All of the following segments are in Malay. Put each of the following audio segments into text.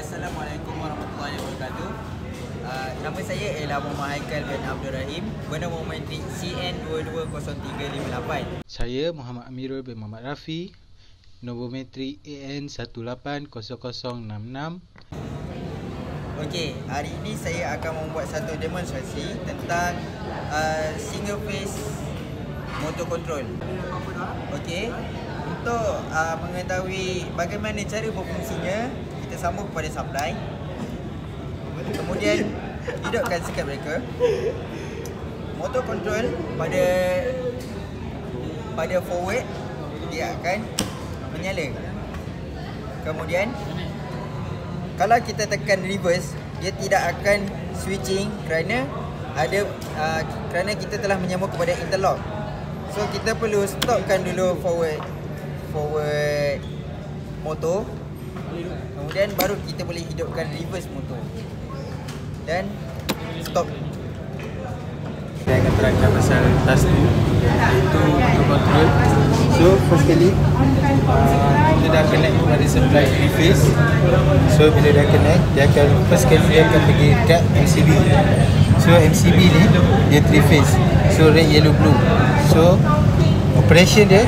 Assalamualaikum warahmatullahi wabarakatuh. Nama saya ialah Muhammad Haikal bin Abdul Rahim bernombor matrik CN220358. Saya Muhammad Amirul bin Muhammad Rafi, nombor matrik AN180066. Okey, hari ini saya akan membuat satu demonstrasi tentang single phase motor control. Okey, untuk mengetahui bagaimana cara berfungsinya, kita sambung kepada supply. Kemudian hidupkan circuit breaker. Motor control pada forward dia akan menyala. Kemudian kalau kita tekan reverse, dia tidak akan switching kerana kita telah menyambung kepada interlock. So kita perlu stopkan dulu forward motor. Kemudian baru kita boleh hidupkan reverse motor. Dan stop. Saya akan terangkan pasal task tu, iaitu motor control. So first kali kita dah connect kepada supply 3 phase. So bila dah connect, dia akan first kali dia akan pergi dekat MCB. So MCB ni dia 3 phase. So red, yellow, blue. So operation dia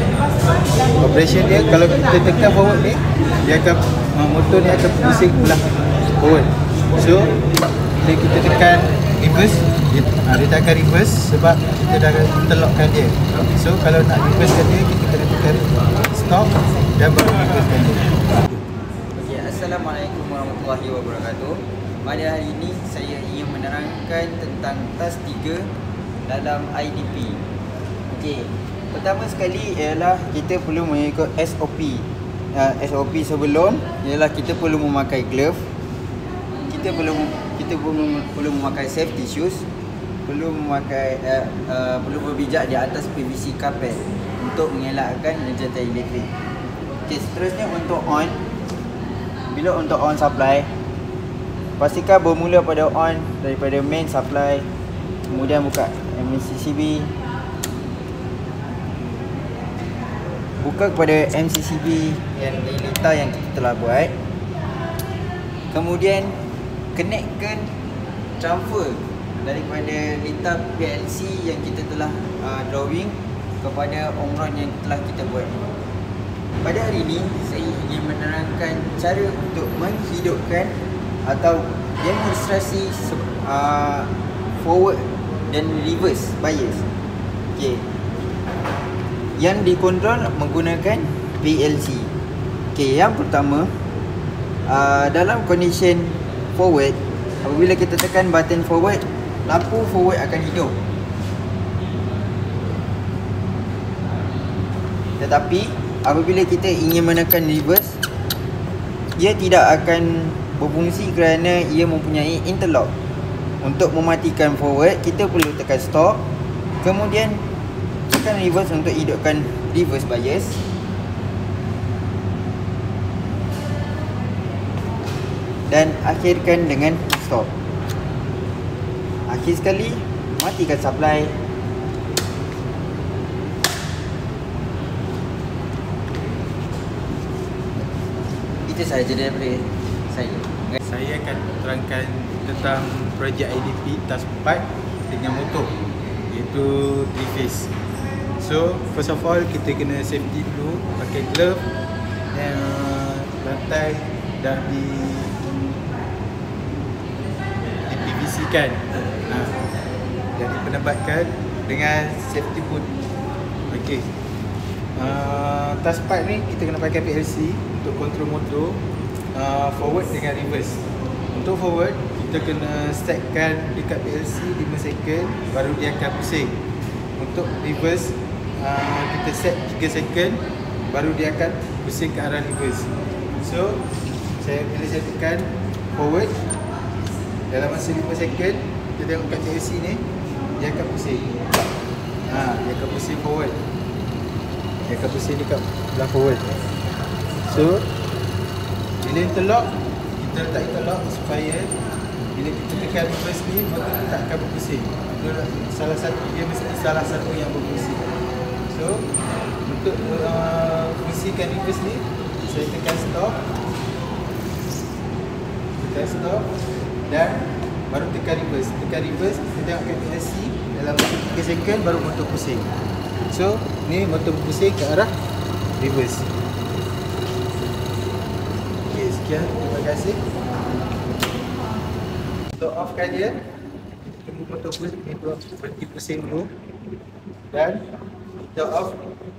kalau kita tekan forward ni, dia akan motor ni akan pusing belah forward. So bila kita tekan reverse, dia tak akan reverse sebab kita dah interlockkan dia. So kalau nak reversekan dia, kita kena tekan stop dan baru reversekan dia. Okay, Assalamualaikum warahmatullahi wabarakatuh. Pada hari ini saya ingin menerangkan tentang task 3 dalam IDP. Okey, pertama sekali ialah kita perlu mengikut SOP. SOP sebelum ialah kita perlu memakai glove. Kita perlu memakai safety shoes, perlu berbijak di atas PVC carpet untuk mengelakkan jatuh elektrik. Okey, seterusnya untuk on. Bila untuk on supply, pastikan bermula pada on daripada main supply, kemudian buka MCCB, buka kepada MCCB yang di litar yang kita telah buat. Kemudian connectkan transfer daripada litar PLC yang kita telah drawing kepada omron yang telah kita buat. Pada hari ini saya ingin menerangkan cara untuk menghidupkan atau demonstrasi forward dan reverse bias. Okey, yang dikontrol menggunakan PLC. Okey, yang pertama, dalam condition forward, apabila kita tekan button forward, lampu forward akan hidup. Tetapi apabila kita ingin menekan reverse, ia tidak akan berfungsi kerana ia mempunyai interlock. Untuk mematikan forward, kita perlu tekan stop, kemudian tekan reverse untuk hidupkan reverse bias. Dan akhirkan dengan stop. Akhir sekali, matikan supply. Itu sahaja daripada saya. Saya akan terangkan tentang projek IDP task 4 dengan motor, iaitu 3 phase. So first of all, kita kena safety dulu, pakai glove dan lantai dah di PVC kan, dan dipenebatkan dengan safety boot. Okey, task part ni kita kena pakai PLC untuk kontrol motor forward dengan reverse. Untuk forward, kita kena setkan dekat PLC 5 second, baru dia akan pusing. Untuk reverse, kita set 3 second, baru dia akan pusing ke arah reverse. So bila saya tekan forward, dalam masa 5 second, kita tengok kat PLC ni, dia akan pusing. Dia akan pusing forward. Dia akan pusing dekat belah forward. So bila interlock, kita letak interlock supaya bila kita tekan reverse ni, motor tak akan berpusing. Dia mesti salah satu yang berpusing. So untuk fungsikan reverse ni, saya tekan stop. Tekan stop dan baru tekan reverse. Tekan reverse, kita tengok kat PLC dalam 3 second baru motor pusing. So, ni motor pusing ke arah reverse. Okey, sekian. Terima kasih. Untuk offkan dia, kita tunggu motor pusing, berhenti pusing dulu. Dan kita off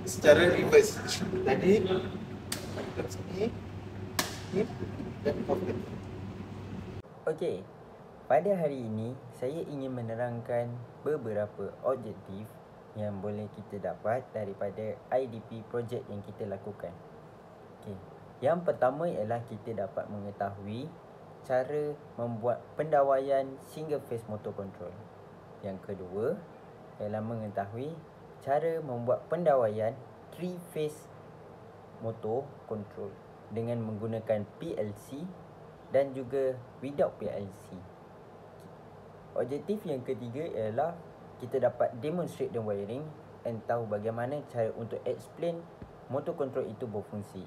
secara reverse. Tadi kita sini ni dan off kan. Okey, pada hari ini saya ingin menerangkan beberapa objektif yang boleh kita dapat daripada IDP projek yang kita lakukan. Okey, yang pertama ialah kita dapat mengetahui cara membuat pendawaian single phase motor control. Yang kedua ialah mengetahui cara membuat pendawaian 3 phase motor control dengan menggunakan PLC dan juga without PLC. Objektif yang ketiga ialah kita dapat demonstrate the wiring dan tahu bagaimana cara untuk explain motor control itu berfungsi.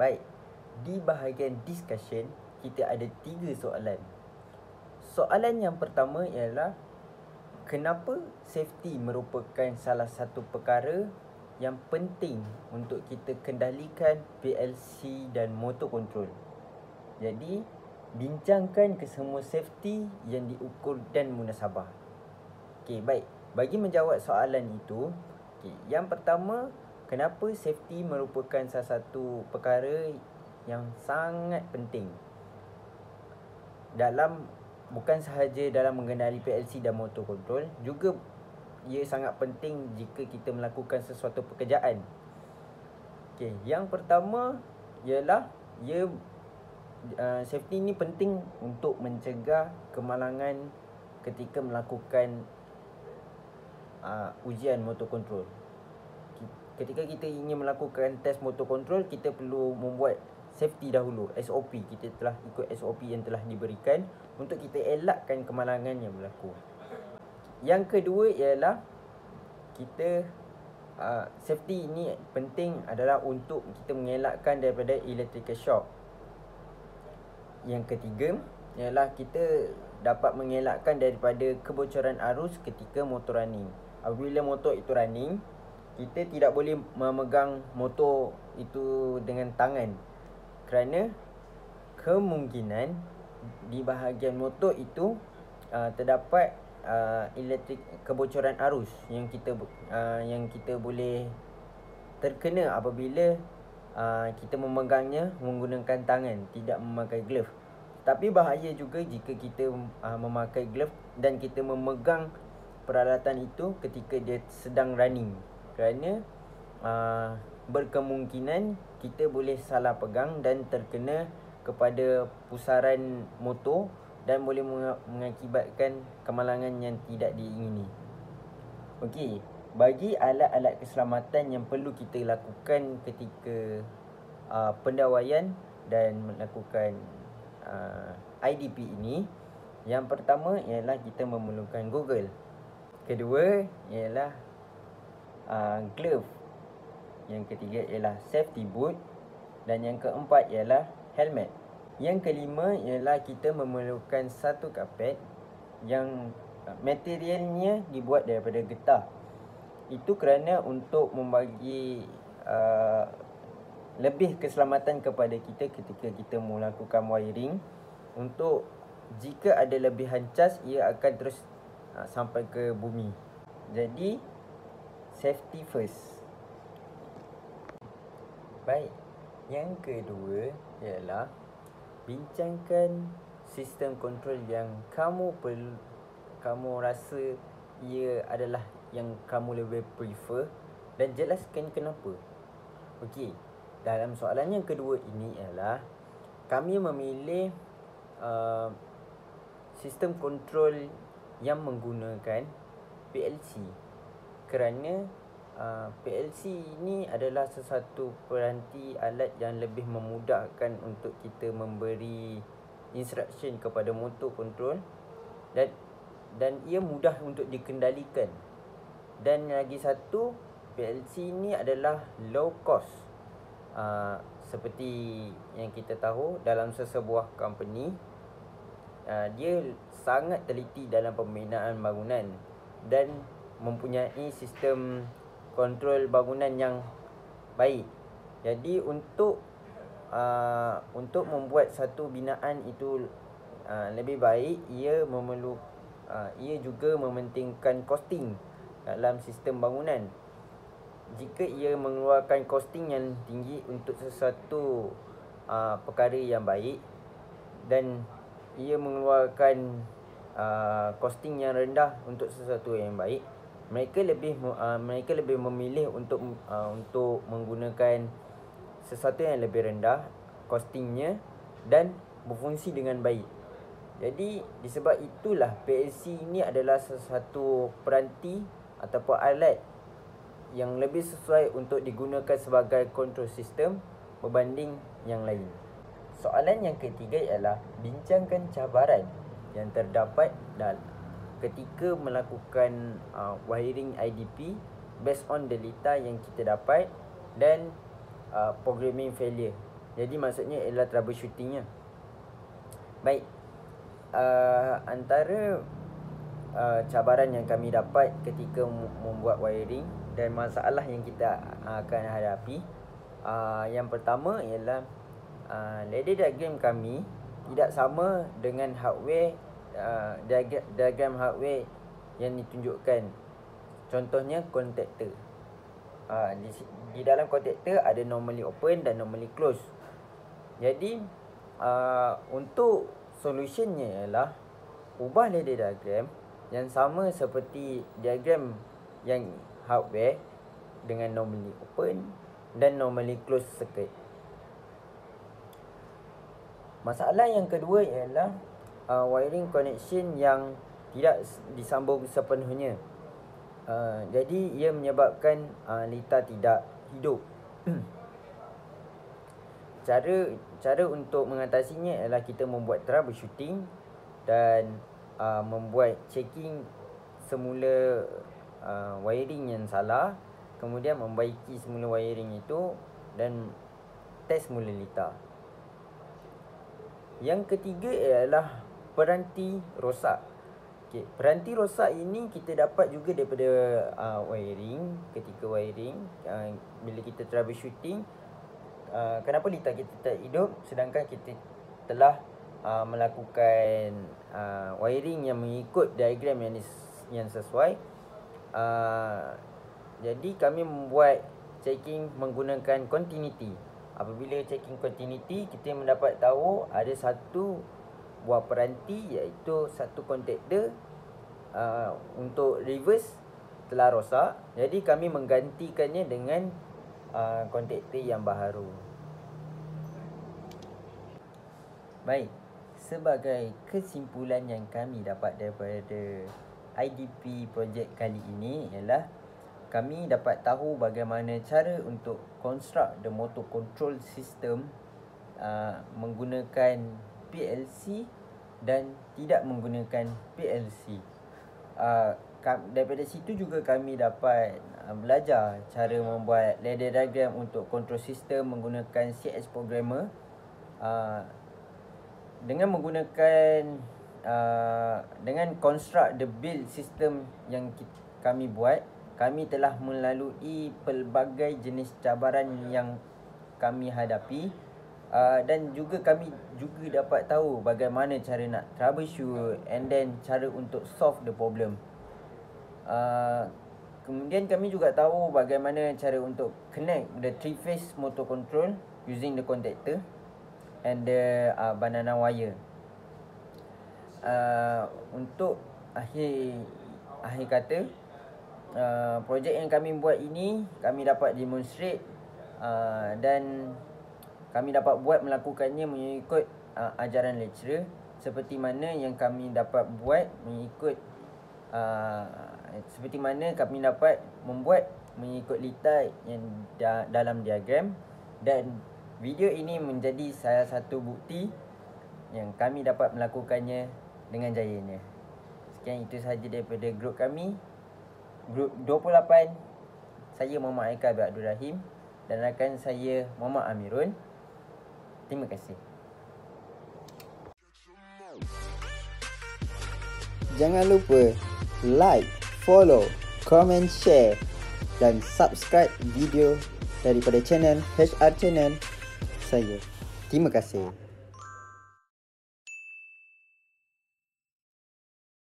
Baik, di bahagian discussion kita ada 3 soalan. Soalan yang pertama ialah kenapa safety merupakan salah satu perkara yang penting untuk kita kendalikan PLC dan motor control. Jadi, bincangkan kesemua safety yang diukur dan munasabah. Okey, baik. Bagi menjawab soalan itu, yang pertama, kenapa safety merupakan salah satu perkara yang sangat penting bukan sahaja dalam mengenali PLC dan motor control, juga ia sangat penting jika kita melakukan sesuatu pekerjaan. Okey, yang pertama ialah safety ni penting untuk mencegah kemalangan ketika melakukan ujian motor control. Ketika kita ingin melakukan test motor control, kita perlu membuat safety dahulu, SOP. Kita telah ikut SOP yang telah diberikan untuk kita elakkan kemalangan yang berlaku. Yang kedua ialah kita safety ini penting adalah untuk kita mengelakkan daripada electrical shock. Yang ketiga ialah kita dapat mengelakkan daripada kebocoran arus ketika motor running. Apabila motor itu running, kita tidak boleh memegang motor itu dengan tangan, kerana kemungkinan di bahagian motor itu terdapat kebocoran arus yang kita boleh terkena apabila kita memegangnya menggunakan tangan, tidak memakai glove. Tapi bahaya juga jika kita memakai glove dan kita memegang peralatan itu ketika dia sedang running, kerana berkemungkinan kita boleh salah pegang dan terkena kepada pusaran motor dan boleh mengakibatkan kemalangan yang tidak diingini. Okey, bagi alat-alat keselamatan yang perlu kita lakukan ketika pendawaian dan melakukan IDP ini, yang pertama ialah kita memerlukan Google. Kedua ialah glove. Yang ketiga ialah safety boot. Dan yang keempat ialah helmet. Yang kelima ialah kita memerlukan satu karpet yang materialnya dibuat daripada getah. Itu kerana untuk membagi lebih keselamatan kepada kita ketika kita melakukan wiring, untuk jika ada lebihan cas, ia akan terus sampai ke bumi. Jadi safety first. Baik, yang kedua ialah bincangkan sistem kontrol yang kamu rasa ia adalah yang kamu lebih prefer dan jelaskan kenapa. Okey, dalam soalan yang kedua ini ialah kami memilih sistem kontrol yang menggunakan PLC kerana PLC ini adalah sesuatu peranti alat yang lebih memudahkan untuk kita memberi instruction kepada motor control dan ia mudah untuk dikendalikan. Dan lagi satu, PLC ini adalah low cost. Seperti yang kita tahu, dalam sesebuah company dia sangat teliti dalam pembinaan bangunan dan mempunyai sistem kontrol bangunan yang baik. Jadi untuk membuat satu binaan itu lebih baik, ia juga mementingkan costing dalam sistem bangunan. Jika ia mengeluarkan costing yang tinggi untuk sesuatu perkara yang baik dan ia mengeluarkan costing yang rendah untuk sesuatu yang baik, mereka lebih memilih untuk menggunakan sesuatu yang lebih rendah costingnya dan berfungsi dengan baik. Jadi disebab itulah PLC ini adalah sesuatu peranti ataupun alat yang lebih sesuai untuk digunakan sebagai control system berbanding yang lain. Soalan yang ketiga ialah bincangkan cabaran yang terdapat ketika melakukan wiring IDP based on data yang kita dapat dan programming failure. Jadi maksudnya ialah troubleshootingnya. Baik, antara cabaran yang kami dapat ketika membuat wiring dan masalah yang kita akan hadapi, yang pertama ialah ladder diagram kami tidak sama dengan hardware, diagram hardware yang ditunjukkan. Contohnya contactor. Di dalam contactor ada normally open dan normally close. Jadi untuk solutionnya ialah ubah ladder diagram yang sama seperti diagram yang hardware dengan normally open dan normally close circuit. Masalah yang kedua ialah wiring connection yang tidak disambung sepenuhnya. Jadi ia menyebabkan lita tidak hidup. Cara untuk mengatasinya ialah kita membuat troubleshooting dan membuat checking semula wiring yang salah, kemudian membaiki semula wiring itu dan test semula lita. Yang ketiga ialah peranti rosak. Peranti rosak ini kita dapat juga daripada wiring. Ketika wiring, bila kita troubleshooting, kenapa lita kita tak hidup sedangkan kita telah melakukan wiring yang mengikut diagram yang sesuai. Jadi kami membuat checking menggunakan continuity. Apabila checking continuity, kita mendapat tahu ada satu buah peranti iaitu satu contactor untuk reverse telah rosak. Jadi kami menggantikannya dengan contactor yang baharu. Baik, sebagai kesimpulan yang kami dapat daripada IDP projek kali ini ialah kami dapat tahu bagaimana cara untuk construct the motor control system menggunakan PLC dan tidak menggunakan PLC. Daripada situ juga kami dapat belajar cara membuat ladder diagram untuk control system menggunakan CS programmer. Dengan menggunakan dengan construct the build system yang kami buat, kami telah melalui pelbagai jenis cabaran yang kami hadapi. Dan juga kami juga dapat tahu bagaimana cara nak troubleshoot and then cara untuk solve the problem. Kemudian kami juga tahu bagaimana cara untuk connect the 3-phase motor control using the contactor and the banana wire. Untuk akhir kata, projek yang kami buat ini kami dapat demonstrate dan kami dapat melakukannya mengikut ajaran lecturer, seperti mana yang kami dapat buat mengikut seperti mana kami dapat membuat mengikut lita yang dalam diagram. Dan video ini menjadi salah satu bukti yang kami dapat melakukannya dengan jayanya. Sekian, itu sahaja daripada grup kami, grup 28. Saya Muhammad Aikal bin Abdul Rahim dan rakan saya Muhammad Amirun. Terima kasih. jangan lupa like, follow, comment, share dan subscribe video daripada channel HR Channel saya. Terima kasih.